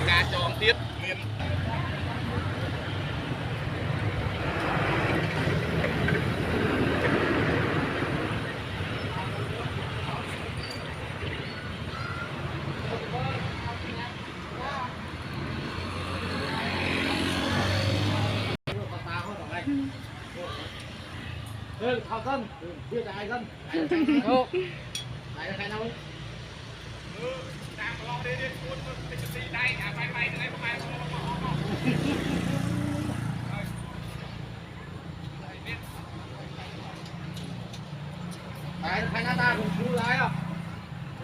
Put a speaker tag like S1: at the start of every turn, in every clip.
S1: Ca cho ông tiếp liên
S2: thao cân biết ai cân này đâu
S1: đang lo đi cuốn đây bay bay đây bay
S2: Hai ta cùng chú lái à?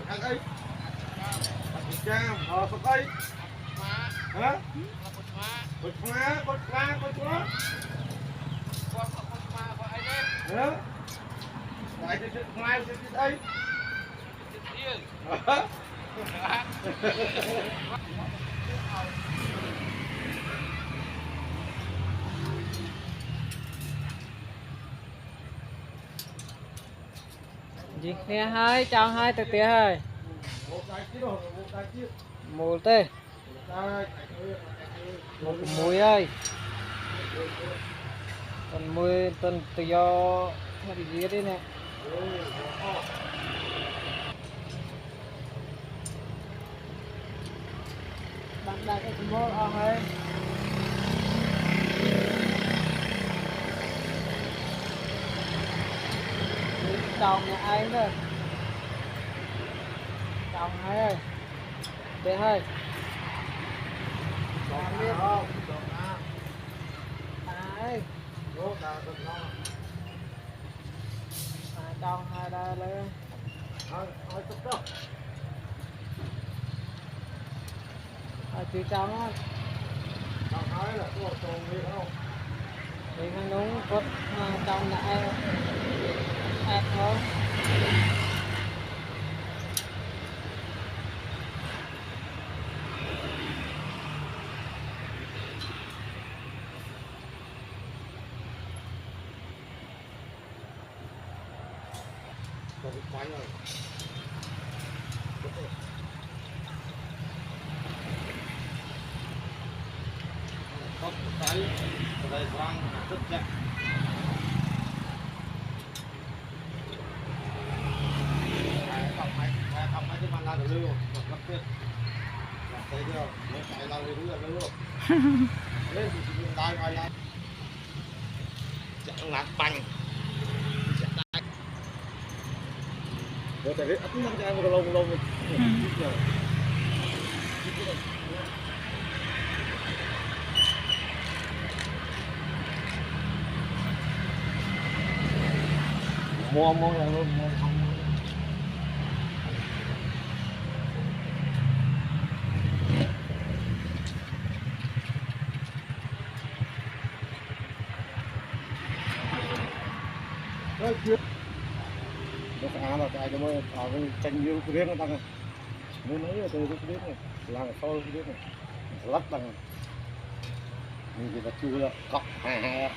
S2: Thằng ấy. Cha, sọc ấy. Hả? Cột phá. Hả? Lại thì mai thì đây.
S3: gì nè hai chào hai từ tía hai một tê một mũi ơi còn mũi tuần tự do nó bị gì đấy nè bạn đại cái mô ở hơi chồng nhà anh đó chồng hai ơi để hơi chồng biết không ai chồng hai đây lên chị chồng á thì nó đúng cốt chồng nhà em thôi
S2: Có cái đây quang rất chặt. Không mấy cái mana được lưu, rất tuyệt. Thấy chưa? Nó phải lao đi là lưu. Lên thì đai ngoài lại. Chẳng ngạc banh. Rồi tại vì ấp nó ra một lông mua là luôn mua không nó là cái mới ở cái tranh yêu cái nó tăng muốn lấy từ cái biết này làm sao cái biết này lắp bằng mình chỉ là chui là cọ hà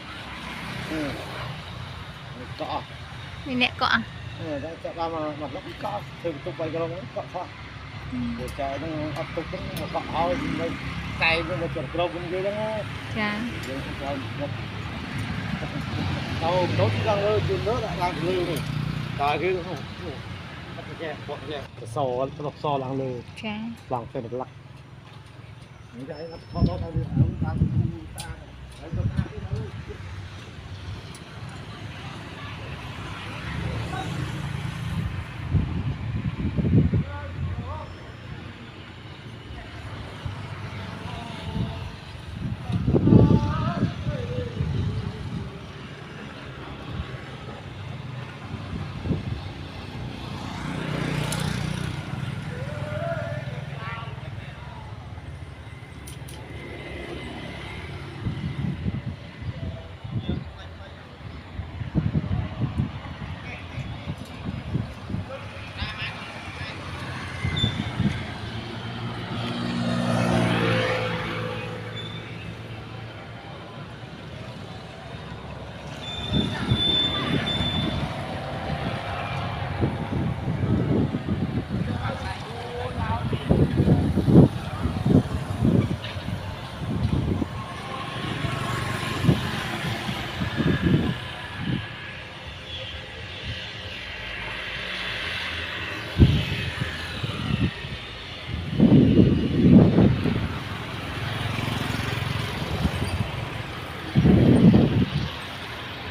S2: cọ
S4: mình nè cọ
S2: đã chạm ba mà lắp cọ thường tụt bay cái lông cọ pha để chạy nó ấp tụt nó cọ ao đây tay nó chọn cái lông dưới đó
S4: dạ
S2: đâu đốt cái răng ơi chun đó lại làm lưu này tài kia không แค่พวกแค่ซอตลบซอหลังเลย
S4: จ้า
S2: หลังเป็นหลักนี่ได้ครับพอเราทำเอาตามดูตาแล้วก็ตาที่เรา